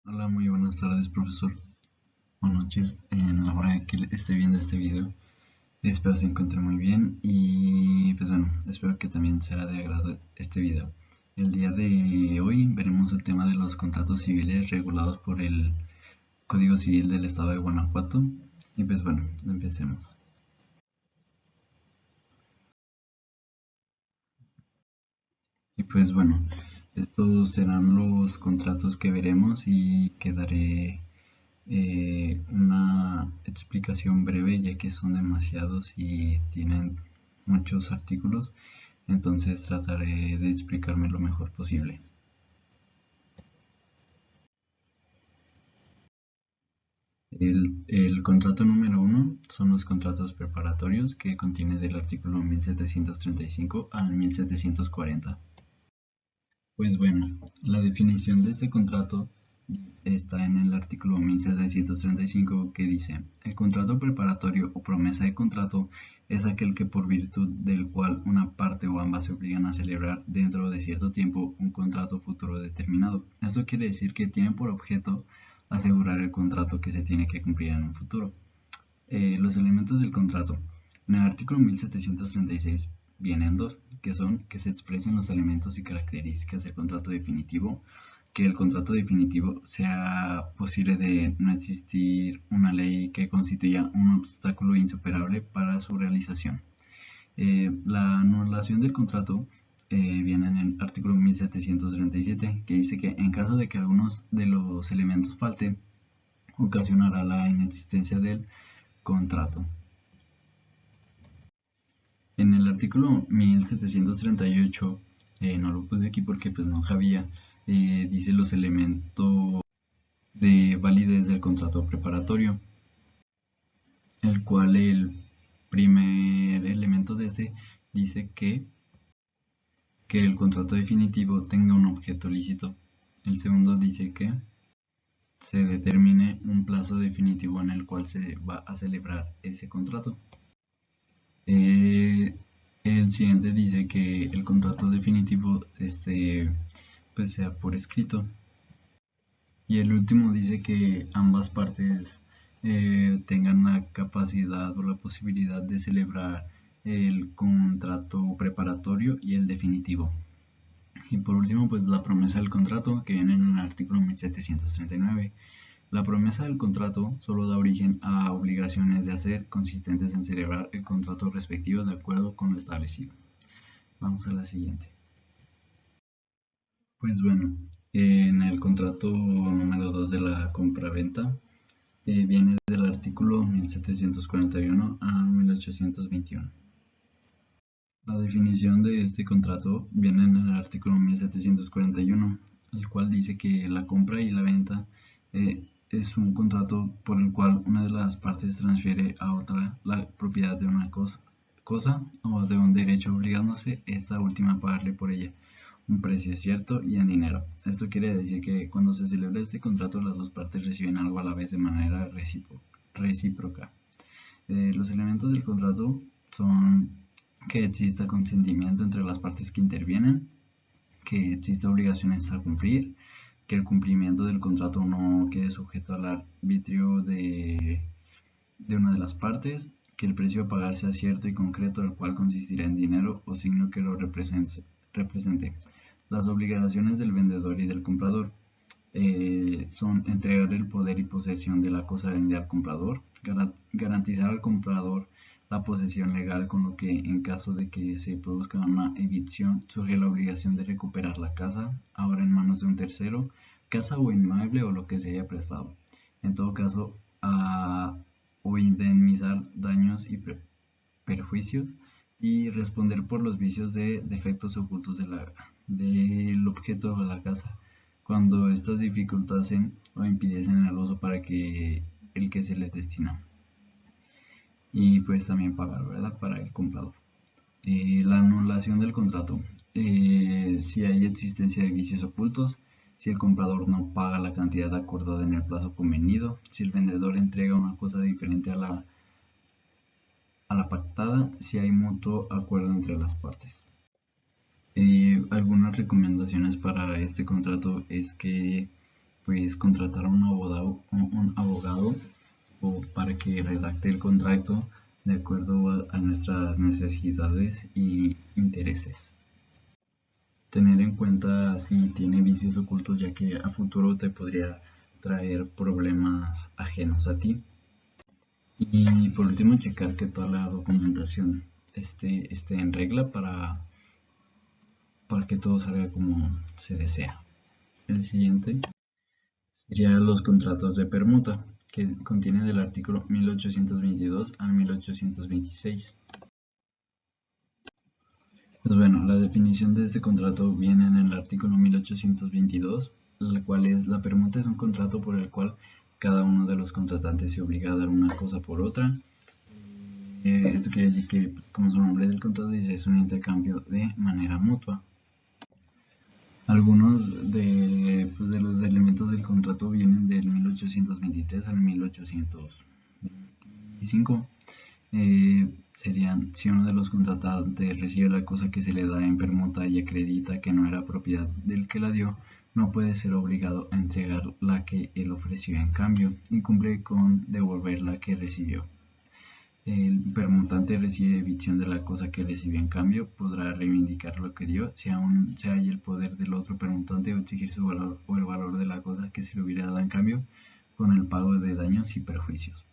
Hola, muy buenas tardes, profesor. Buenas noches. En la hora que esté viendo este video, espero se encuentre muy bien y pues bueno, espero que también sea de agrado este video. El día de hoy veremos el tema de los contratos civiles regulados por el Código Civil del Estado de Guanajuato y pues bueno, empecemos. Y pues bueno, estos serán los contratos que veremos y que daré una explicación breve ya que son demasiados y tienen muchos artículos, entonces trataré de explicarme lo mejor posible. El contrato número uno son los contratos preparatorios que contiene del artículo 1735 al 1740. Pues bueno, la definición de este contrato está en el artículo 1735 que dice: el contrato preparatorio o promesa de contrato es aquel que por virtud del cual una parte o ambas se obligan a celebrar dentro de cierto tiempo un contrato futuro determinado. Esto quiere decir que tiene por objeto asegurar el contrato que se tiene que cumplir en un futuro. Los elementos del contrato. En el artículo 1736 vienen dos, que son que se expresen los elementos y características del contrato definitivo, que el contrato definitivo sea posible de no existir una ley que constituya un obstáculo insuperable para su realización. La anulación del contrato viene en el artículo 1737, que dice que en caso de que algunos de los elementos falten, ocasionará la inexistencia del contrato. En el artículo 1738, no lo puse aquí porque pues no había, dice los elementos de validez del contrato preparatorio, el cual el primer elemento de este dice que el contrato definitivo tenga un objeto lícito. El segundo dice que se determine un plazo definitivo en el cual se va a celebrar ese contrato. Eh, el siguiente dice que el contrato definitivo pues sea por escrito. Y el último dice que ambas partes tengan la capacidad o la posibilidad de celebrar el contrato preparatorio y el definitivo. Y por último, pues la promesa del contrato, que viene en el artículo 1739. La promesa del contrato solo da origen a obligaciones de hacer consistentes en celebrar el contrato respectivo de acuerdo con lo establecido. Vamos a la siguiente. Pues bueno, en el contrato número 2 de la compraventa viene del artículo 1741 a 1821. La definición de este contrato viene en el artículo 1741, el cual dice que la compra y la venta es un contrato por el cual una de las partes transfiere a otra la propiedad de una cosa o de un derecho, obligándose esta última a pagarle por ella un precio cierto y en dinero. Esto quiere decir que cuando se celebra este contrato las dos partes reciben algo a la vez de manera recíproca. Los elementos del contrato son que exista consentimiento entre las partes que intervienen, que exista obligaciones a cumplir, que el cumplimiento del contrato no quede sujeto al arbitrio de una de las partes, que el precio a pagar sea cierto y concreto, el cual consistirá en dinero o signo que lo represente. Las obligaciones del vendedor y del comprador son entregar el poder y posesión de la cosa vendida al comprador, garantizar al comprador la posesión legal, con lo que en caso de que se produzca una evicción surge la obligación de recuperar la casa, ahora en manos de un tercero, casa o inmueble o lo que se haya prestado, en todo caso o indemnizar daños y perjuicios y responder por los vicios de defectos ocultos del objeto de la casa, cuando estas dificultasen o impidiesen el uso para que el que se le destina. Y pues también pagar, ¿verdad? Para el comprador. La anulación del contrato. Si hay existencia de vicios ocultos, si el comprador no paga la cantidad acordada en el plazo convenido, si el vendedor entrega una cosa diferente a la pactada, si hay mutuo acuerdo entre las partes. Algunas recomendaciones para este contrato es que pues contratar a un abogado o para que redacte el contrato de acuerdo a nuestras necesidades y intereses. Tener en cuenta si tiene vicios ocultos, ya que a futuro te podría traer problemas ajenos a ti. Y por último, checar que toda la documentación esté en regla para que todo salga como se desea. El siguiente sería los contratos de permuta, que contienen del artículo 1822 al 1826. Pues bueno, la definición de este contrato viene en el artículo 1822, la cual es: la permuta es un contrato por el cual cada uno de los contratantes se obliga a dar una cosa por otra. Esto quiere decir que, pues, como su nombre del contrato dice, es un intercambio de manera mutua. Algunos de los elementos del contrato vienen del 1823 al 1825. Serían: si uno de los contratantes recibe la cosa que se le da en permuta y acredita que no era propiedad del que la dio, no puede ser obligado a entregar la que él ofreció en cambio y cumple con devolver la que recibió. El permutante recibe evicción de la cosa que recibió en cambio, podrá reivindicar lo que dio, si aún se halla el poder del otro permutante, o exigir su valor o el valor de la cosa que se le hubiera dado en cambio, con el pago de daños y perjuicios.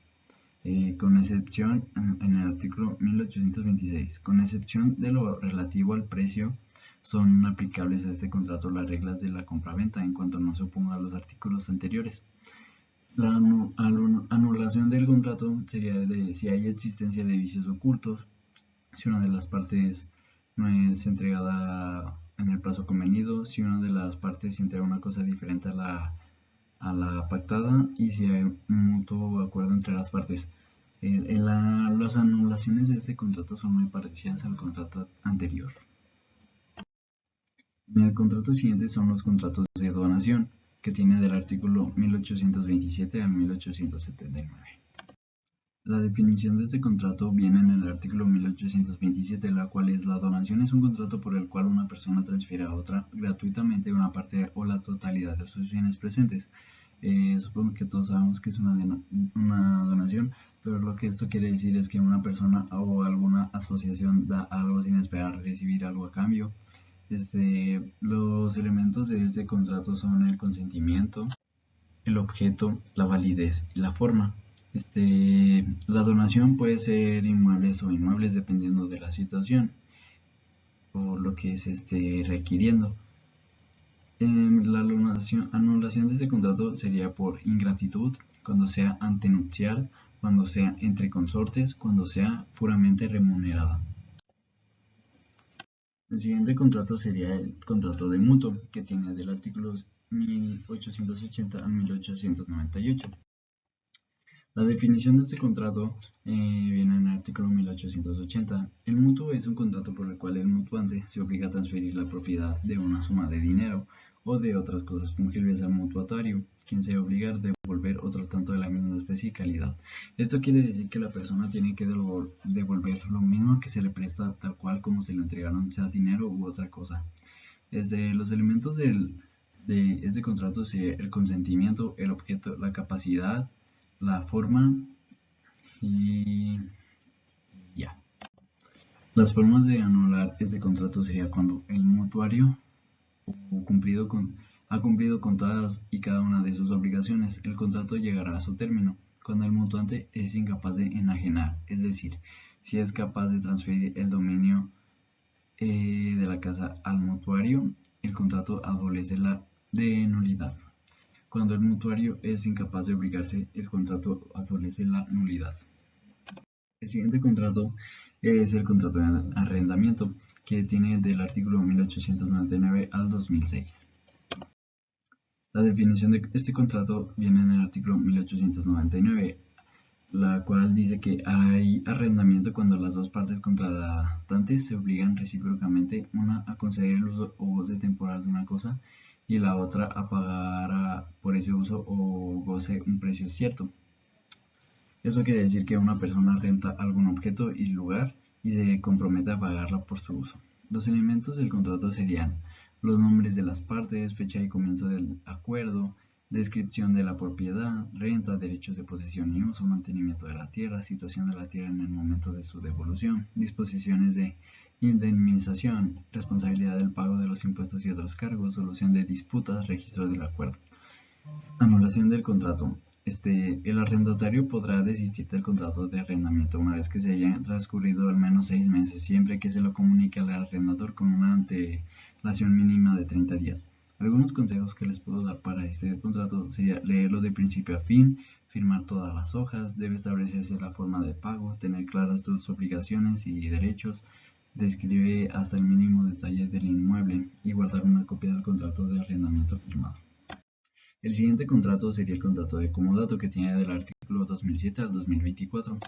Con excepción, en el artículo 1826, con excepción de lo relativo al precio, son aplicables a este contrato las reglas de la compraventa en cuanto no se oponga a los artículos anteriores. La anulación del contrato sería de si hay existencia de vicios ocultos, si una de las partes no es entregada en el plazo convenido, si una de las partes entrega una cosa diferente a la pactada y si hay un mutuo acuerdo entre las partes. Las anulaciones de este contrato son muy parecidas al contrato anterior. En el contrato siguiente son los contratos de donación, que tiene del artículo 1827 al 1879. La definición de este contrato viene en el artículo 1827, la cual es: la donación es un contrato por el cual una persona transfiere a otra gratuitamente una parte o la totalidad de sus bienes presentes. Supongo que todos sabemos que es una donación, pero lo que esto quiere decir es que una persona o alguna asociación da algo sin esperar recibir algo a cambio. Los elementos de este contrato son el consentimiento, el objeto, la validez y la forma. La donación puede ser inmuebles o inmuebles dependiendo de la situación o lo que se esté requiriendo. La anulación de este contrato sería por ingratitud, cuando sea antenupcial, cuando sea entre consortes, cuando sea puramente remunerada. El siguiente contrato sería el contrato de mutuo, que tiene del artículo 1880 a 1898. La definición de este contrato viene en el artículo 1880. El mutuo es un contrato por el cual el mutuante se obliga a transferir la propiedad de una suma de dinero o de otras cosas fungibles al mutuatario, quien se obliga a devolver otro tanto de la misma especie y calidad. Esto quiere decir que la persona tiene que devolver lo mismo que se le presta, tal cual como se le entregaron, sea dinero u otra cosa. Los elementos de este contrato serían el consentimiento, el objeto, la capacidad, la forma y ya. Las formas de anular este contrato sería cuando el mutuario ha cumplido con todas y cada una de sus obligaciones. El contrato llegará a su término cuando el mutuante es incapaz de enajenar, es decir, si es capaz de transferir el dominio de la casa al mutuario, el contrato adolece de nulidad. Cuando el mutuario es incapaz de obligarse, el contrato adolece la nulidad. El siguiente contrato es el contrato de arrendamiento, que tiene del artículo 1899 al 2006. La definición de este contrato viene en el artículo 1899, la cual dice que hay arrendamiento cuando las dos partes contratantes se obligan recíprocamente, una a conceder el uso o goce temporal de una cosa y la otra a pagar por ese uso o goce un precio cierto. Eso quiere decir que una persona renta algún objeto y lugar y se compromete a pagarla por su uso. Los elementos del contrato serían los nombres de las partes, fecha y comienzo del acuerdo, descripción de la propiedad, renta, derechos de posesión y uso, mantenimiento de la tierra, situación de la tierra en el momento de su devolución, disposiciones de indemnización, responsabilidad del pago de los impuestos y otros cargos, solución de disputas, registro del acuerdo. Anulación del contrato. El arrendatario podrá desistir del contrato de arrendamiento una vez que se hayan transcurrido al menos 6 meses, siempre que se lo comunique al arrendador con una antelación mínima de 30 días. Algunos consejos que les puedo dar para este contrato sería leerlo de principio a fin, firmar todas las hojas, debe establecerse la forma de pago, tener claras tus obligaciones y derechos, describe hasta el mínimo detalle del inmueble y guardar una copia del contrato de arrendamiento firmado. El siguiente contrato sería el contrato de comodato, que tiene del artículo 2007 al 2024.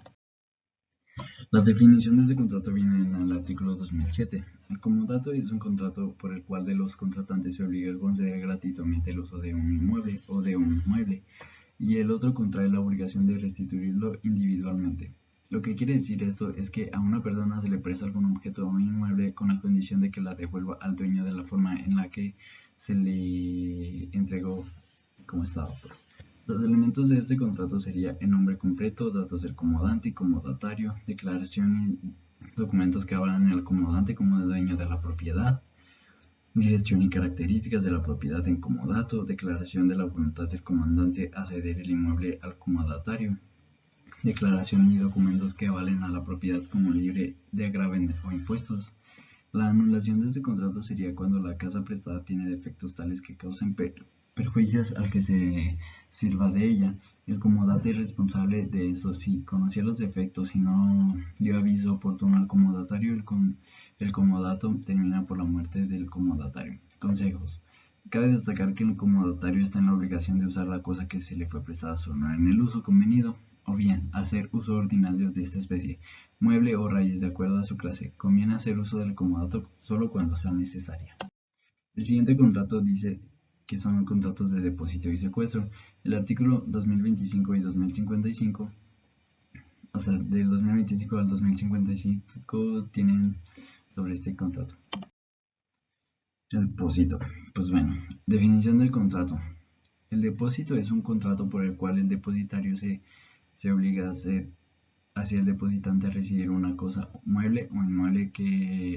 La definición de este contrato viene en el artículo 2007. El comodato es un contrato por el cual de los contratantes se obliga a conceder gratuitamente el uso de un inmueble o de un mueble, y el otro contrae la obligación de restituirlo individualmente. Lo que quiere decir esto es que a una persona se le presta algún objeto o un inmueble con la condición de que la devuelva al dueño de la forma en la que se le entregó como estaba. Los elementos de este contrato serían el nombre completo, datos del comodante y comodatario, declaración y documentos que avalan al comodante como dueño de la propiedad, dirección y características de la propiedad en comodato, declaración de la voluntad del comandante a ceder el inmueble al comodatario, declaración y documentos que avalen a la propiedad como libre de agravio o impuestos. La anulación de este contrato sería cuando la casa prestada tiene defectos tales que causen perjuicios al que se sirva de ella. El comodante es responsable de eso. Si conocía los defectos y no dio aviso oportuno al comodatario, el comodato termina por la muerte del comodatario. Consejos. Cabe destacar que el comodatario está en la obligación de usar la cosa que se le fue prestada solo en el uso convenido, o bien hacer uso ordinario de esta especie, mueble o raíz de acuerdo a su clase. Conviene hacer uso del comodato solo cuando sea necesaria. El siguiente contrato dice que son contratos de depósito y secuestro. El artículo 2025 y 2055, o sea, del 2025 al 2055 tienen sobre este contrato. El depósito. Pues bueno, definición del contrato. El depósito es un contrato por el cual el depositario se obliga a hacer hacia el depositante a recibir una cosa, mueble o inmueble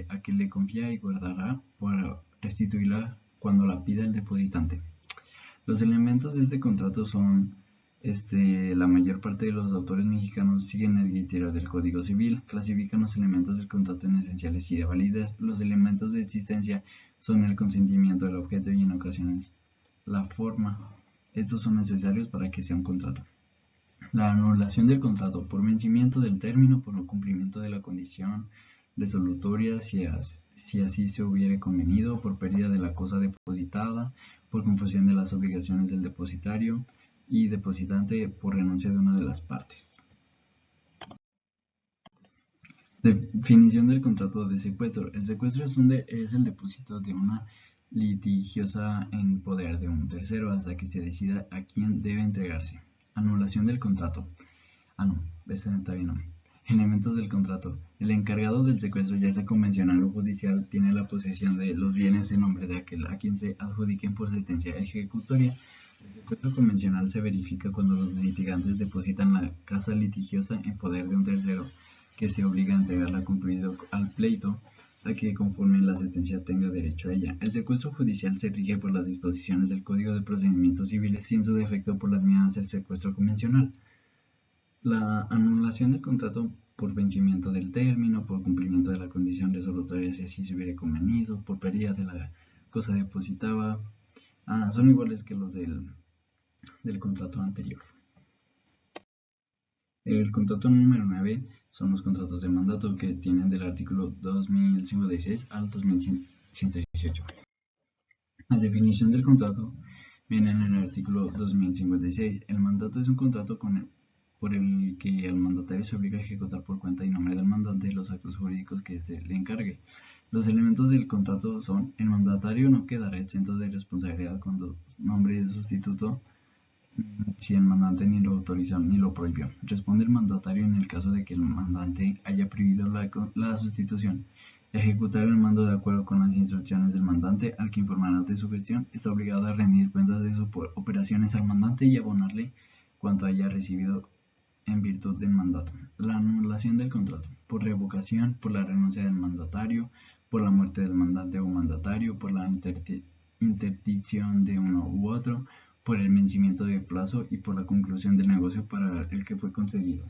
a que le confía y guardará para restituirla cuando la pida el depositante. Los elementos de este contrato son, la mayor parte de los autores mexicanos siguen el criterio del Código Civil, clasifican los elementos del contrato en esenciales y de validez. Los elementos de existencia son el consentimiento del objeto y en ocasiones la forma. Estos son necesarios para que sea un contrato. La anulación del contrato por vencimiento del término, por no cumplimiento de la condición resolutoria, si así se hubiere convenido, por pérdida de la cosa depositada, por confusión de las obligaciones del depositario y depositante, por renuncia de una de las partes. Definición del contrato de secuestro. El secuestro es el depósito de una litigiosa en poder de un tercero hasta que se decida a quién debe entregarse. Anulación del contrato. Elementos del contrato. El encargado del secuestro, ya sea convencional o judicial, tiene la posesión de los bienes en nombre de aquel a quien se adjudiquen por sentencia ejecutoria. El secuestro convencional se verifica cuando los litigantes depositan la casa litigiosa en poder de un tercero que se obliga a entregarla concluido al pleito a que conforme la sentencia tenga derecho a ella. El secuestro judicial se rige por las disposiciones del Código de Procedimientos Civiles y en su defecto por las mismas del secuestro convencional. La anulación del contrato por vencimiento del término, por cumplimiento de la condición resolutoria si así se hubiera convenido, por pérdida de la cosa depositada, son iguales que los del contrato anterior. El contrato número 9 son los contratos de mandato que tienen del artículo 2056 al 2118. La definición del contrato viene en el artículo 2056. El mandato es un contrato por el que el mandatario se obliga a ejecutar por cuenta y nombre del mandante los actos jurídicos que éste le encargue. Los elementos del contrato son: el mandatario no quedará exento de responsabilidad cuando nombre de sustituto si el mandante ni lo autorizó ni lo prohibió. Responde el mandatario en el caso de que el mandante haya prohibido la sustitución. Ejecutar el mando de acuerdo con las instrucciones del mandante, al que informará de su gestión. Está obligado a rendir cuentas de sus operaciones al mandante y abonarle cuanto haya recibido en virtud del mandato. La anulación del contrato, por revocación, por la renuncia del mandatario, por la muerte del mandante o mandatario, por la interdicción de uno u otro, por el vencimiento de plazo y por la conclusión del negocio para el que fue concedido.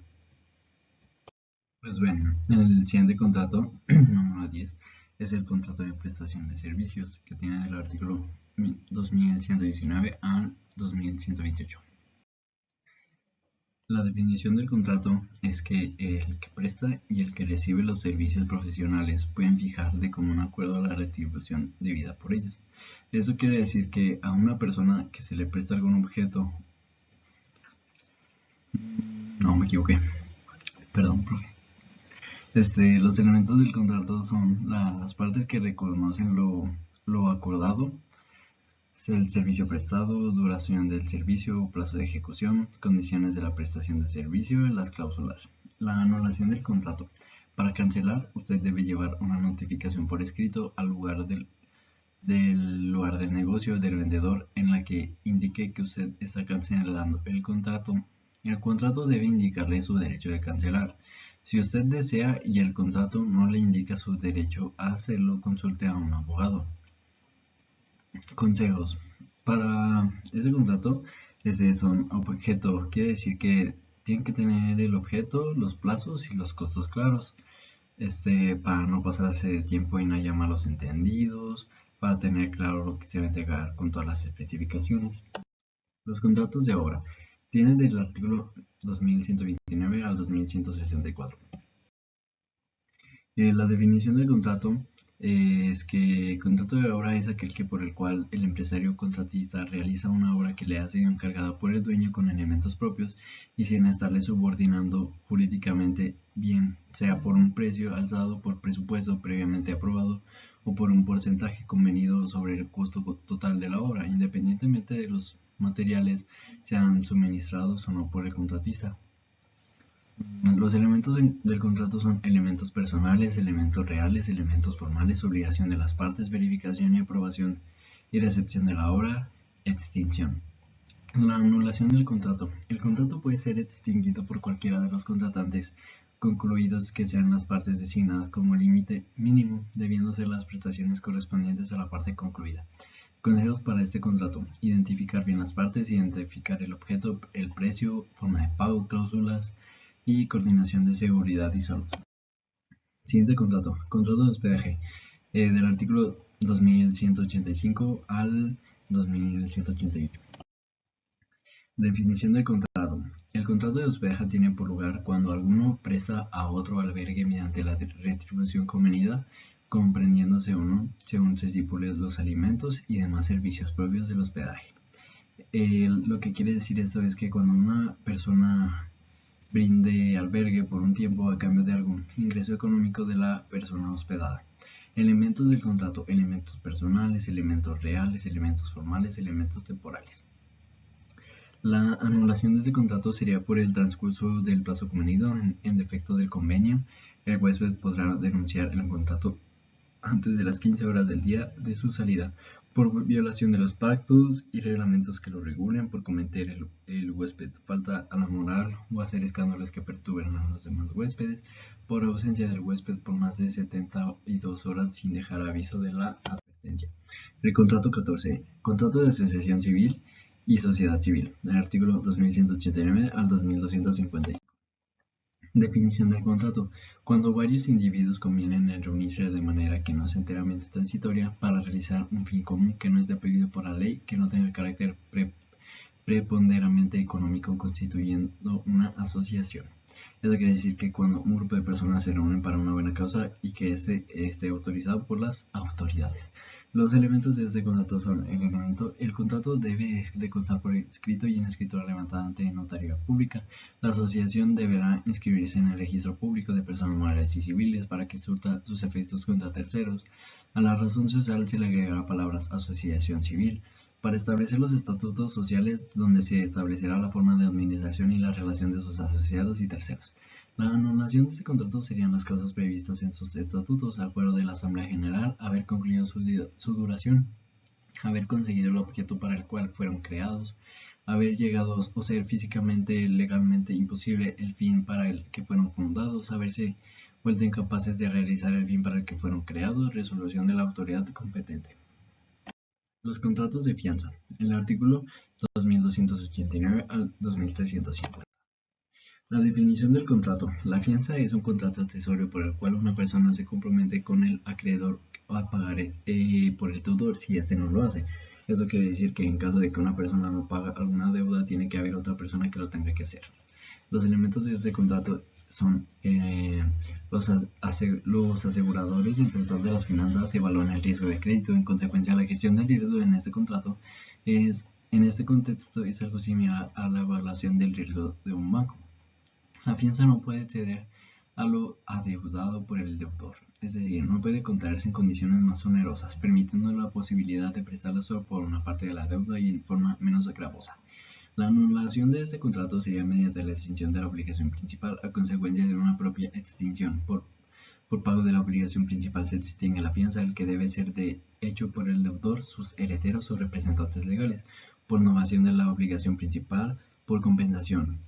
Pues bueno, el siguiente contrato, número 10, es el contrato de prestación de servicios, que tiene del artículo 2119 al 2128. La definición del contrato es que el que presta y el que recibe los servicios profesionales pueden fijar de común acuerdo la retribución debida por ellos. Eso quiere decir que a una persona que se le presta algún objeto... No, me equivoqué. Perdón, profe. Los elementos del contrato son las partes que reconocen lo acordado, el servicio prestado, duración del servicio, plazo de ejecución, condiciones de la prestación de servicio y las cláusulas. La anulación del contrato. Para cancelar, usted debe llevar una notificación por escrito al lugar del lugar del negocio del vendedor en la que indique que usted está cancelando el contrato. El contrato debe indicarle su derecho de cancelar. Si usted desea y el contrato no le indica su derecho a hacerlo, consulte a un abogado. Consejos. Para ese contrato, son objeto. Quiere decir que tienen que tener el objeto, los plazos y los costos claros. Para no pasarse de tiempo y no haya malos entendidos, para tener claro lo que se va a entregar con todas las especificaciones. Los contratos de obra tienen del artículo 2129 al 2164. La definición del contrato es que el contrato de obra es aquel que por el cual el empresario contratista realiza una obra que le ha sido encargada por el dueño con elementos propios y sin estarle subordinando jurídicamente, bien sea por un precio alzado por presupuesto previamente aprobado o por un porcentaje convenido sobre el costo total de la obra, independientemente de los materiales sean suministrados o no por el contratista. Los elementos del contrato son elementos personales, elementos reales, elementos formales, obligación de las partes, verificación y aprobación y recepción de la obra, extinción. La anulación del contrato. El contrato puede ser extinguido por cualquiera de los contratantes concluidos que sean las partes designadas como límite mínimo, debiendo ser las prestaciones correspondientes a la parte concluida. Consejos para este contrato. Identificar bien las partes, identificar el objeto, el precio, forma de pago, cláusulas y coordinación de seguridad y salud. Siguiente contrato. Contrato de hospedaje. Del artículo 2185 al 2188. Definición del contrato. El contrato de hospedaje tiene por lugar cuando alguno presta a otro albergue mediante la retribución convenida, comprendiéndose uno, según se estipulen los alimentos y demás servicios propios del hospedaje. Lo que quiere decir esto es que cuando una persona brinde albergue por un tiempo a cambio de algún ingreso económico de la persona hospedada. Elementos del contrato: elementos personales, elementos reales, elementos formales, elementos temporales. La anulación de este contrato sería por el transcurso del plazo convenido. En defecto del convenio, el huésped podrá denunciar el contrato antes de las 15 horas del día de su salida, por violación de los pactos y reglamentos que lo regulen, por cometer el huésped falta a la moral o hacer escándalos que perturben a los demás huéspedes, por ausencia del huésped por más de 72 horas sin dejar aviso de la advertencia. El contrato 14. Contrato de asociación civil y sociedad civil, del artículo 2189 al 2255. Definición del contrato. Cuando varios individuos convienen en reunirse de manera que no es enteramente transitoria para realizar un fin común que no es dependido por la ley, que no tenga carácter preponderantemente económico, constituyendo una asociación. Eso quiere decir que cuando un grupo de personas se reúnen para una buena causa y que esté autorizado por las autoridades. Los elementos de este contrato son: el contrato debe de constar por escrito y en escritura levantada ante notaría pública. La asociación deberá inscribirse en el registro público de personas morales y civiles para que surta sus efectos contra terceros. A la razón social se le agregará palabras asociación civil, para establecer los estatutos sociales donde se establecerá la forma de administración y la relación de sus asociados y terceros. La anulación de este contrato serían las causas previstas en sus estatutos, acuerdo de la Asamblea General, haber concluido su duración, haber conseguido el objeto para el cual fueron creados, haber llegado o ser físicamente legalmente imposible el fin para el que fueron fundados, haberse vuelto incapaces de realizar el bien para el que fueron creados, resolución de la autoridad competente. Los contratos de fianza. El artículo 2289 al 2350. La definición del contrato. La fianza es un contrato accesorio por el cual una persona se compromete con el acreedor a pagar por el deudor si éste no lo hace. Eso quiere decir que en caso de que una persona no paga alguna deuda, tiene que haber otra persona que lo tenga que hacer. Los elementos de este contrato son los aseguradores del sector de las finanzas evalúan el riesgo de crédito. En consecuencia, la gestión del riesgo en este contrato en este contexto es algo similar a la evaluación del riesgo de un banco. La fianza no puede exceder a lo adeudado por el deudor, es decir, no puede contraerse en condiciones más onerosas, permitiendo la posibilidad de prestarla solo por una parte de la deuda y en forma menos gravosa. La anulación de este contrato sería mediante la extinción de la obligación principal a consecuencia de una propia extinción. Por pago de la obligación principal se extingue la fianza, el que debe ser hecho por el deudor, sus herederos o representantes legales. Por novación de la obligación principal, por compensación.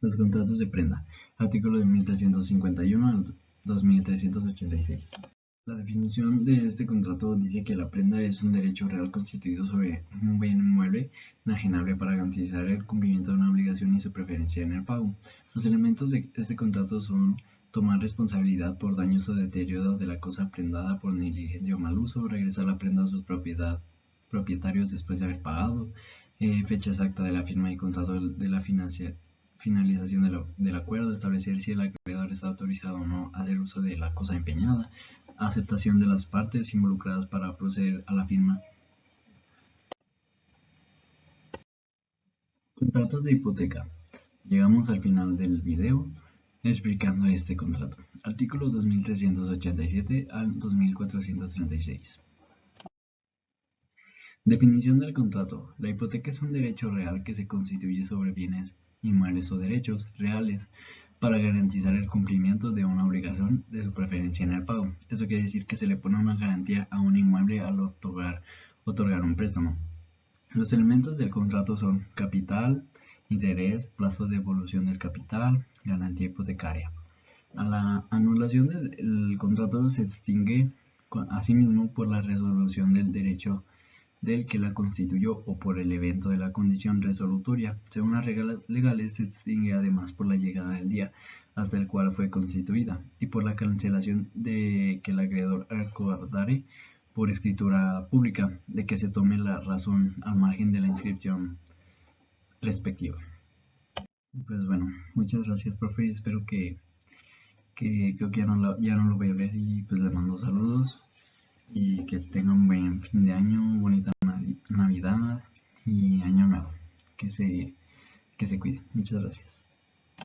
Los contratos de prenda. Artículo de 1351 al 2386. La definición de este contrato dice que la prenda es un derecho real constituido sobre un bien inmueble enajenable para garantizar el cumplimiento de una obligación y su preferencia en el pago. Los elementos de este contrato son tomar responsabilidad por daños o deterioro de la cosa prendada por negligencia o mal uso, regresar la prenda a sus propietarios después de haber pagado, fecha exacta de la firma y contrato de la finalización del acuerdo, establecer si el acreedor está autorizado o no a hacer uso de la cosa empeñada, aceptación de las partes involucradas para proceder a la firma. Contratos de hipoteca. Llegamos al final del video explicando este contrato. Artículo 2387 al 2436. Definición del contrato. La hipoteca es un derecho real que se constituye sobre bienes inmuebles o derechos reales para garantizar el cumplimiento de una obligación de su preferencia en el pago. Eso quiere decir que se le pone una garantía a un inmueble al otorgar un préstamo. Los elementos del contrato son capital, interés, plazo de devolución del capital, garantía hipotecaria. A la anulación del contrato se extingue asimismo por la resolución del derecho del que la constituyó o por el evento de la condición resolutoria. Según las reglas legales, se extingue además por la llegada del día hasta el cual fue constituida y por la cancelación de que el acreedor acordare por escritura pública de que se tome la razón al margen de la inscripción respectiva. Pues bueno, muchas gracias, profe. Espero que creo que ya no lo voy a ver y pues le mando saludos y que tengan un buen fin de año, bonita Navidad y año nuevo. Que se cuide. Muchas gracias.